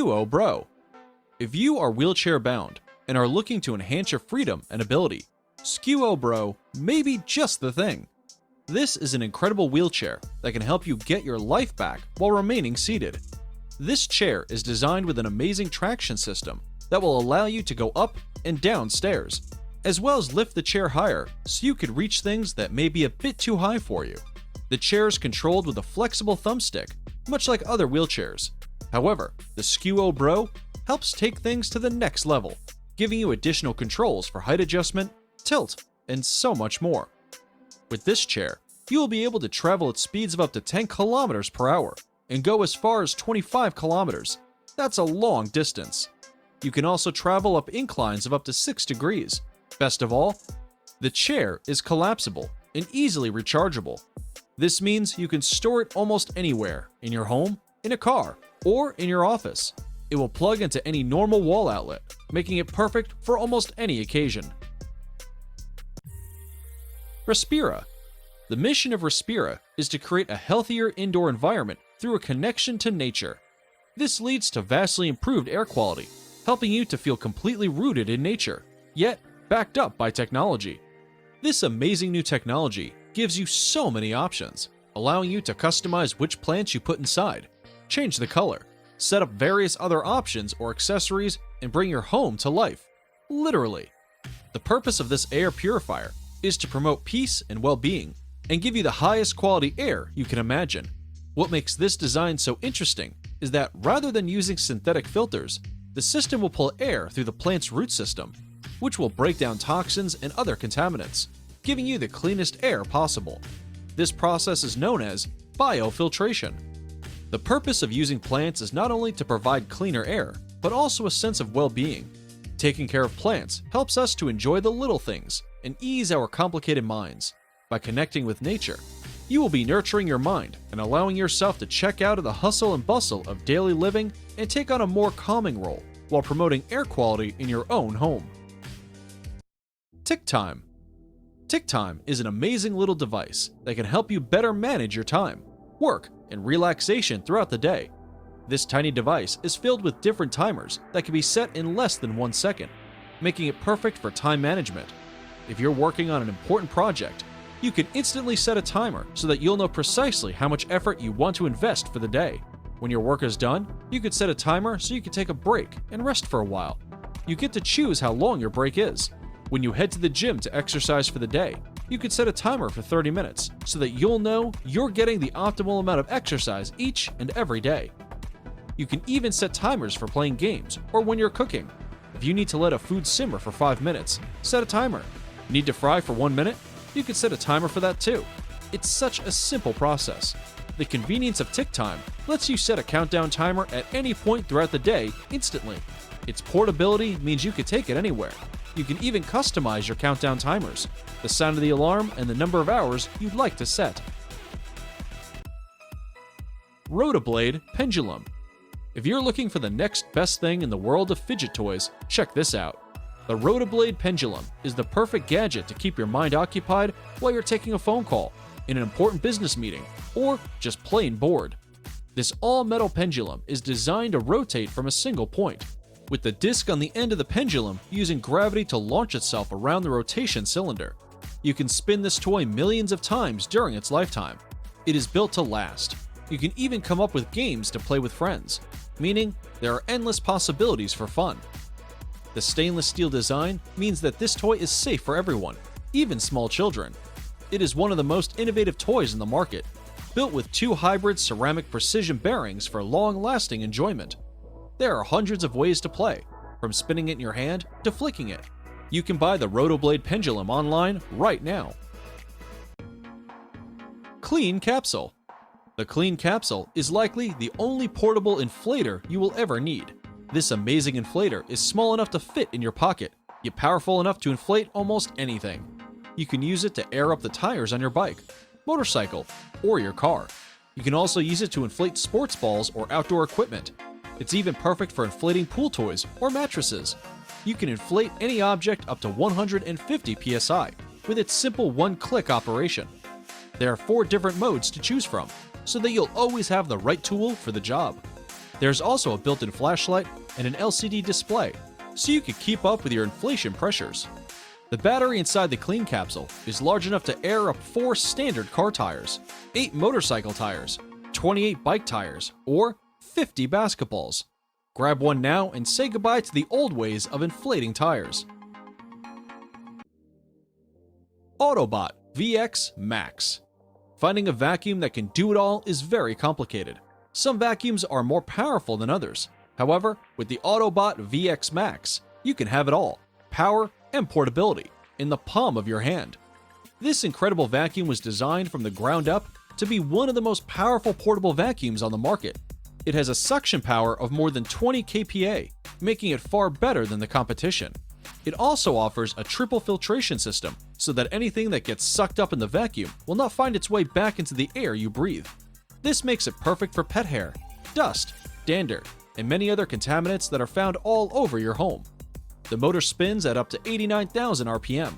SkewO Bro. If you are wheelchair bound and are looking to enhance your freedom and ability, SkewO Bro may be just the thing. This is an incredible wheelchair that can help you get your life back while remaining seated. This chair is designed with an amazing traction system that will allow you to go up and down stairs, as well as lift the chair higher so you could reach things that may be a bit too high for you. The chair is controlled with a flexible thumbstick, much like other wheelchairs. However, the SkewO Bro helps take things to the next level, giving you additional controls for height adjustment, tilt, and so much more. With this chair, you will be able to travel at speeds of up to 10 kilometers per hour and go as far as 25 kilometers. That's a long distance. You can also travel up inclines of up to 6 degrees. Best of all, the chair is collapsible and easily rechargeable. This means you can store it almost anywhere, in your home, in a car, or in your office. It will plug into any normal wall outlet, making it perfect for almost any occasion. Respira. The mission of Respira is to create a healthier indoor environment through a connection to nature. This leads to vastly improved air quality, helping you to feel completely rooted in nature, yet backed up by technology. This amazing new technology gives you so many options, allowing you to customize which plants you put inside, change the color, set up various other options or accessories, and bring your home to life. Literally. The purpose of this air purifier is to promote peace and well-being and give you the highest quality air you can imagine. What makes this design so interesting is that rather than using synthetic filters, the system will pull air through the plant's root system, which will break down toxins and other contaminants, giving you the cleanest air possible. This process is known as biofiltration. The purpose of using plants is not only to provide cleaner air, but also a sense of well-being. Taking care of plants helps us to enjoy the little things and ease our complicated minds. By connecting with nature, you will be nurturing your mind and allowing yourself to check out of the hustle and bustle of daily living and take on a more calming role while promoting air quality in your own home. TickTime. TickTime is an amazing little device that can help you better manage your time, work, and relaxation throughout the day. This tiny device is filled with different timers that can be set in less than 1 second, making it perfect for time management. If you're working on an important project, you can instantly set a timer so that you'll know precisely how much effort you want to invest for the day. When your work is done, you could set a timer so you can take a break and rest for a while. You get to choose how long your break is. When you head to the gym to exercise for the day, you could set a timer for 30 minutes so that you'll know you're getting the optimal amount of exercise each and every day. You can even set timers for playing games or when you're cooking. If you need to let a food simmer for 5 minutes, set a timer. Need to fry for 1 minute? You could set a timer for that too. It's such a simple process. The convenience of TickTime lets you set a countdown timer at any point throughout the day instantly. Its portability means you can take it anywhere. You can even customize your countdown timers, the sound of the alarm, and the number of hours you'd like to set. Rotoblade Pendulum. If you're looking for the next best thing in the world of fidget toys, check this out. The Rotoblade Pendulum is the perfect gadget to keep your mind occupied while you're taking a phone call, in an important business meeting, or just plain bored. This all-metal pendulum is designed to rotate from a single point, with the disc on the end of the pendulum using gravity to launch itself around the rotation cylinder. You can spin this toy millions of times during its lifetime. It is built to last. You can even come up with games to play with friends, meaning there are endless possibilities for fun. The stainless steel design means that this toy is safe for everyone, even small children. It is one of the most innovative toys in the market, built with 2 hybrid ceramic precision bearings for long-lasting enjoyment. There are hundreds of ways to play, from spinning it in your hand to flicking it. You can buy the Rotoblade Pendulum online right now. Clean Capsule. The Clean Capsule is likely the only portable inflator you will ever need. This amazing inflator is small enough to fit in your pocket, yet powerful enough to inflate almost anything. You can use it to air up the tires on your bike, motorcycle, or your car. You can also use it to inflate sports balls or outdoor equipment. It's even perfect for inflating pool toys or mattresses. You can inflate any object up to 150 psi with its simple one-click operation. There are 4 different modes to choose from, so that you'll always have the right tool for the job. There's also a built-in flashlight and an LCD display, so you can keep up with your inflation pressures. The battery inside the clean capsule is large enough to air up 4 standard car tires, 8 motorcycle tires, 28 bike tires, or 50 basketballs. Grab one now and say goodbye to the old ways of inflating tires. Autobot VX Max. Finding a vacuum that can do it all is very complicated. Some vacuums are more powerful than others. However, with the Autobot VX Max, you can have it all: power and portability in the palm of your hand. This incredible vacuum was designed from the ground up to be one of the most powerful portable vacuums on the market. It has a suction power of more than 20 kPa, making it far better than the competition. It also offers a triple filtration system so that anything that gets sucked up in the vacuum will not find its way back into the air you breathe. This makes it perfect for pet hair, dust, dander, and many other contaminants that are found all over your home. The motor spins at up to 89,000 RPM,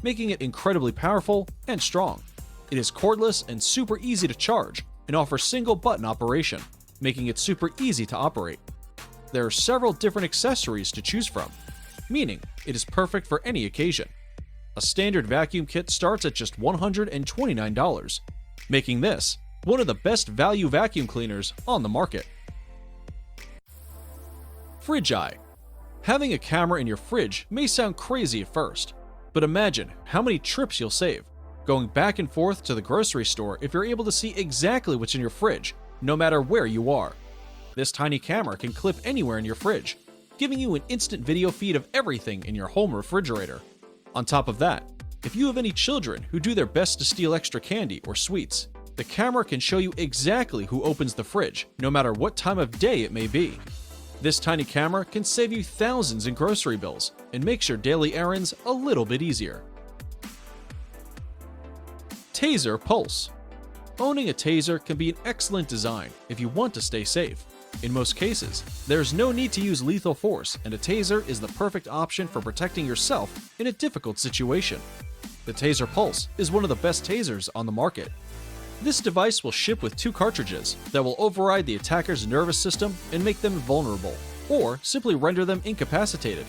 making it incredibly powerful and strong. It is cordless and super easy to charge and offers single button operation, making it super easy to operate. There are several different accessories to choose from, meaning it is perfect for any occasion. A standard vacuum kit starts at just $129, making this one of the best value vacuum cleaners on the market. Fridgei. Having a camera in your fridge may sound crazy at first, but imagine how many trips you'll save going back and forth to the grocery store if you're able to see exactly what's in your fridge, no matter where you are. This tiny camera can clip anywhere in your fridge, giving you an instant video feed of everything in your home refrigerator. On top of that, if you have any children who do their best to steal extra candy or sweets, the camera can show you exactly who opens the fridge, no matter what time of day it may be. This tiny camera can save you thousands in grocery bills and makes your daily errands a little bit easier. Taser Pulse. Owning a taser can be an excellent design if you want to stay safe. In most cases, there's no need to use lethal force, and a taser is the perfect option for protecting yourself in a difficult situation. The Taser Pulse is one of the best tasers on the market. This device will ship with 2 cartridges that will override the attacker's nervous system and make them vulnerable, or simply render them incapacitated.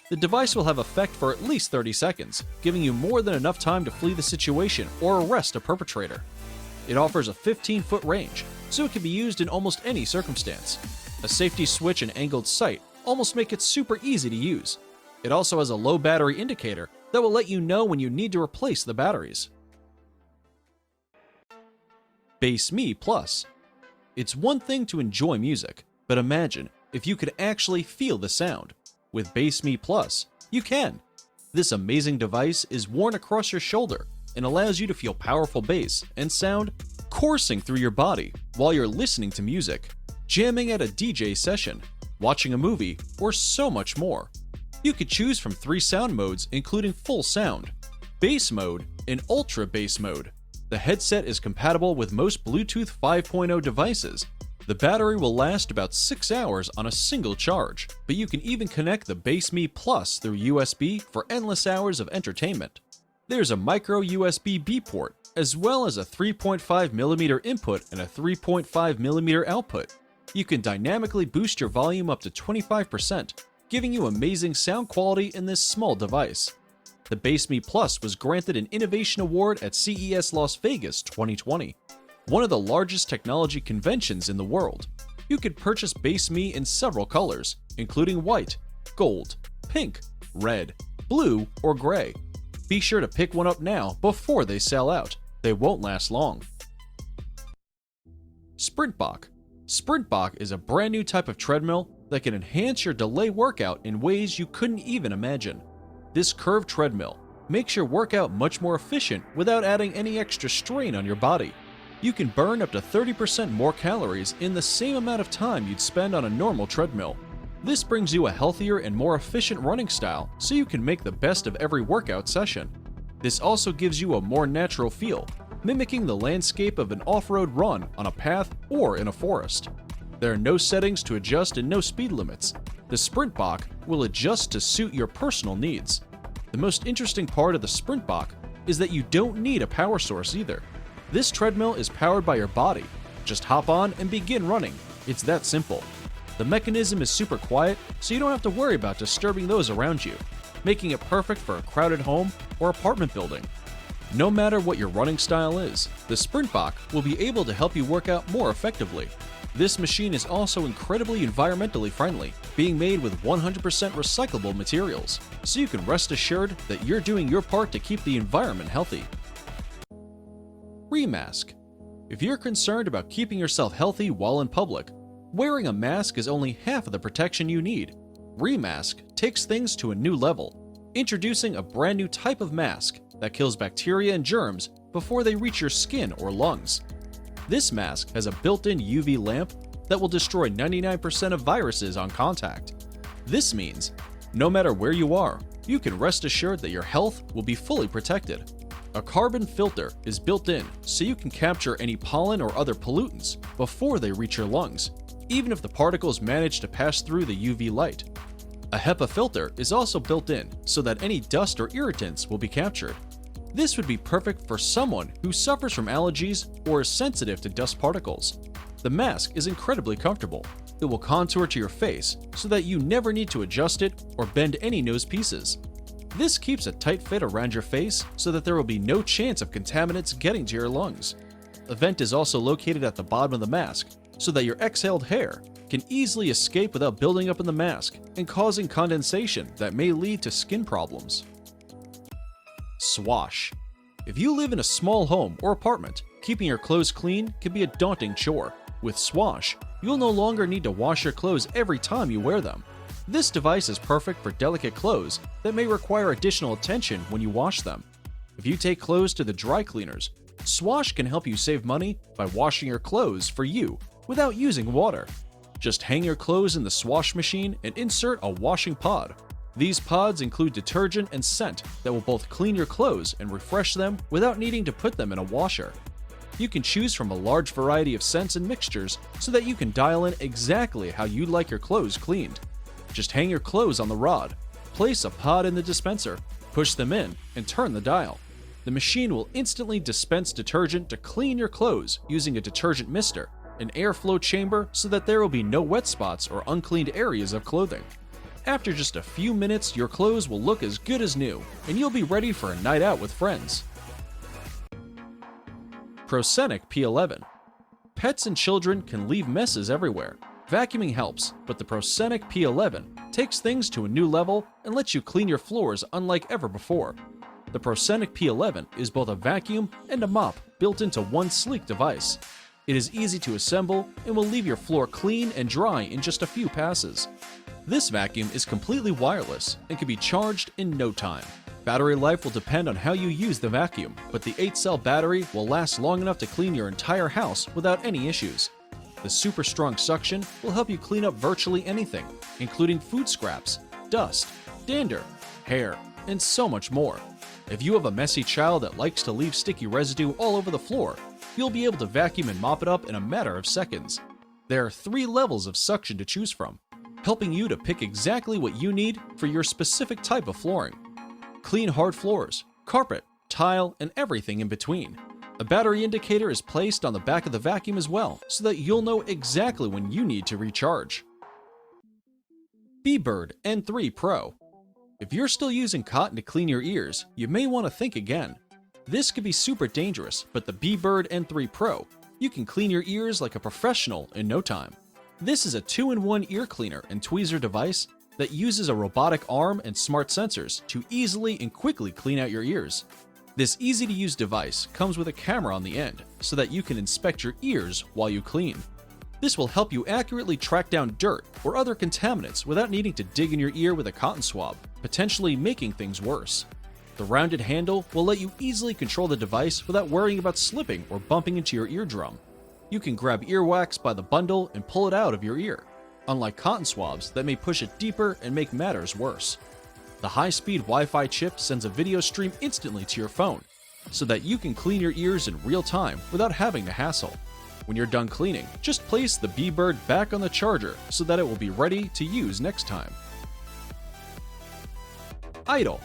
The device will have effect for at least 30 seconds, giving you more than enough time to flee the situation or arrest a perpetrator. It offers a 15-foot range, so it can be used in almost any circumstance. A safety switch and angled sight almost make it super easy to use. It also has a low battery indicator that will let you know when you need to replace the batteries. BassMe Plus. It's one thing to enjoy music, but imagine if you could actually feel the sound. With BassMe Plus, you can. This amazing device is worn across your shoulder and allows you to feel powerful bass and sound coursing through your body while you're listening to music, jamming at a DJ session, watching a movie, or so much more. You could choose from 3 sound modes, including full sound, bass mode, and ultra bass mode. The headset is compatible with most Bluetooth 5.0 devices. The battery will last about 6 hours on a single charge, but you can even connect the BassMe Plus through USB for endless hours of entertainment. There's a micro USB B port, as well as a 3.5mm input and a 3.5mm output. You can dynamically boost your volume up to 25%, giving you amazing sound quality in this small device. The BassMe Plus was granted an Innovation Award at CES Las Vegas 2020, one of the largest technology conventions in the world. You could purchase BassMe in several colors, including white, gold, pink, red, blue, or gray. Be sure to pick one up now before they sell out. They won't last long. Sprintbach. Sprintbach is a brand new type of treadmill that can enhance your delay workout in ways you couldn't even imagine. This curved treadmill makes your workout much more efficient without adding any extra strain on your body. You can burn up to 30% more calories in the same amount of time you'd spend on a normal treadmill. This brings you a healthier and more efficient running style so you can make the best of every workout session. This also gives you a more natural feel, mimicking the landscape of an off-road run on a path or in a forest. There are no settings to adjust and no speed limits. The Sprintbach will adjust to suit your personal needs. The most interesting part of the Sprintbach is that you don't need a power source either. This treadmill is powered by your body. Just hop on and begin running. It's that simple. The mechanism is super quiet, so you don't have to worry about disturbing those around you, making it perfect for a crowded home or apartment building. No matter what your running style is, the Sprintbach will be able to help you work out more effectively. This machine is also incredibly environmentally friendly, being made with 100% recyclable materials, so you can rest assured that you're doing your part to keep the environment healthy. Remask. If you're concerned about keeping yourself healthy while in public, wearing a mask is only half of the protection you need. Remask takes things to a new level, introducing a brand new type of mask that kills bacteria and germs before they reach your skin or lungs. This mask has a built-in UV lamp that will destroy 99% of viruses on contact. This means, no matter where you are, you can rest assured that your health will be fully protected. A carbon filter is built in so you can capture any pollen or other pollutants before they reach your lungs, even if the particles manage to pass through the UV light. A HEPA filter is also built in so that any dust or irritants will be captured. This would be perfect for someone who suffers from allergies or is sensitive to dust particles. The mask is incredibly comfortable. It will contour to your face so that you never need to adjust it or bend any nose pieces. This keeps a tight fit around your face so that there will be no chance of contaminants getting to your lungs. A vent is also located at the bottom of the mask so that your exhaled hair can easily escape without building up in the mask and causing condensation that may lead to skin problems. Swash. If you live in a small home or apartment, keeping your clothes clean can be a daunting chore. With Swash, you'll no longer need to wash your clothes every time you wear them. This device is perfect for delicate clothes that may require additional attention when you wash them. If you take clothes to the dry cleaners, Swash can help you save money by washing your clothes for you without using water. Just hang your clothes in the Swash machine and insert a washing pod. These pods include detergent and scent that will both clean your clothes and refresh them without needing to put them in a washer. You can choose from a large variety of scents and mixtures so that you can dial in exactly how you'd like your clothes cleaned. Just hang your clothes on the rod, place a pod in the dispenser, push them in, and turn the dial. The machine will instantly dispense detergent to clean your clothes using a detergent mister, an airflow chamber so that there will be no wet spots or uncleaned areas of clothing. After just a few minutes, your clothes will look as good as new, and you'll be ready for a night out with friends. Proscenic P11. Pets and children can leave messes everywhere. Vacuuming helps, but the Proscenic P11 takes things to a new level and lets you clean your floors unlike ever before. The Proscenic P11 is both a vacuum and a mop built into one sleek device. It is easy to assemble and will leave your floor clean and dry in just a few passes. This vacuum is completely wireless and can be charged in no time. Battery life will depend on how you use the vacuum, but the 8-cell battery will last long enough to clean your entire house without any issues. The super strong suction will help you clean up virtually anything, including food scraps, dust, dander, hair, and so much more. If you have a messy child that likes to leave sticky residue all over the floor, you'll be able to vacuum and mop it up in a matter of seconds. There are 3 levels of suction to choose from, helping you to pick exactly what you need for your specific type of flooring. Clean hard floors, carpet, tile, and everything in between. A battery indicator is placed on the back of the vacuum as well, so that you'll know exactly when you need to recharge. Beebird N3 Pro. If you're still using cotton to clean your ears, you may want to think again. This could be super dangerous, but the Beebird N3 Pro, you can clean your ears like a professional in no time. This is a 2-in-1 ear cleaner and tweezer device that uses a robotic arm and smart sensors to easily and quickly clean out your ears. This easy-to-use device comes with a camera on the end so that you can inspect your ears while you clean. This will help you accurately track down dirt or other contaminants without needing to dig in your ear with a cotton swab, potentially making things worse. The rounded handle will let you easily control the device without worrying about slipping or bumping into your eardrum. You can grab earwax by the bundle and pull it out of your ear, unlike cotton swabs that may push it deeper and make matters worse. The high-speed Wi-Fi chip sends a video stream instantly to your phone, so that you can clean your ears in real time without having to hassle. When you're done cleaning, just place the Beebird back on the charger so that it will be ready to use next time. Idle.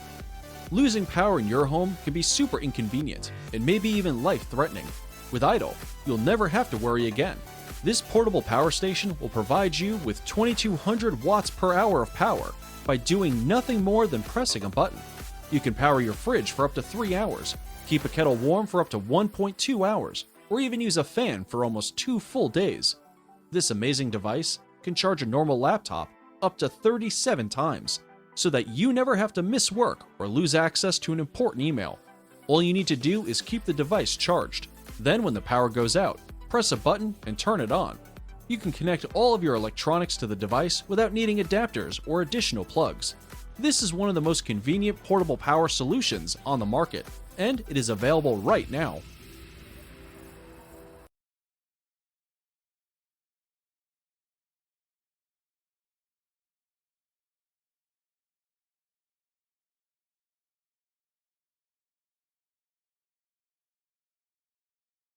Losing power in your home can be super inconvenient and maybe even life-threatening. With Idle, you'll never have to worry again. This portable power station will provide you with 2200 watts per hour of power by doing nothing more than pressing a button. You can power your fridge for up to 3 hours, keep a kettle warm for up to 1.2 hours, or even use a fan for almost 2 full days. This amazing device can charge a normal laptop up to 37 times, so that you never have to miss work or lose access to an important email. All you need to do is keep the device charged. Then when the power goes out, press a button and turn it on. You can connect all of your electronics to the device without needing adapters or additional plugs. This is one of the most convenient portable power solutions on the market, and it is available right now.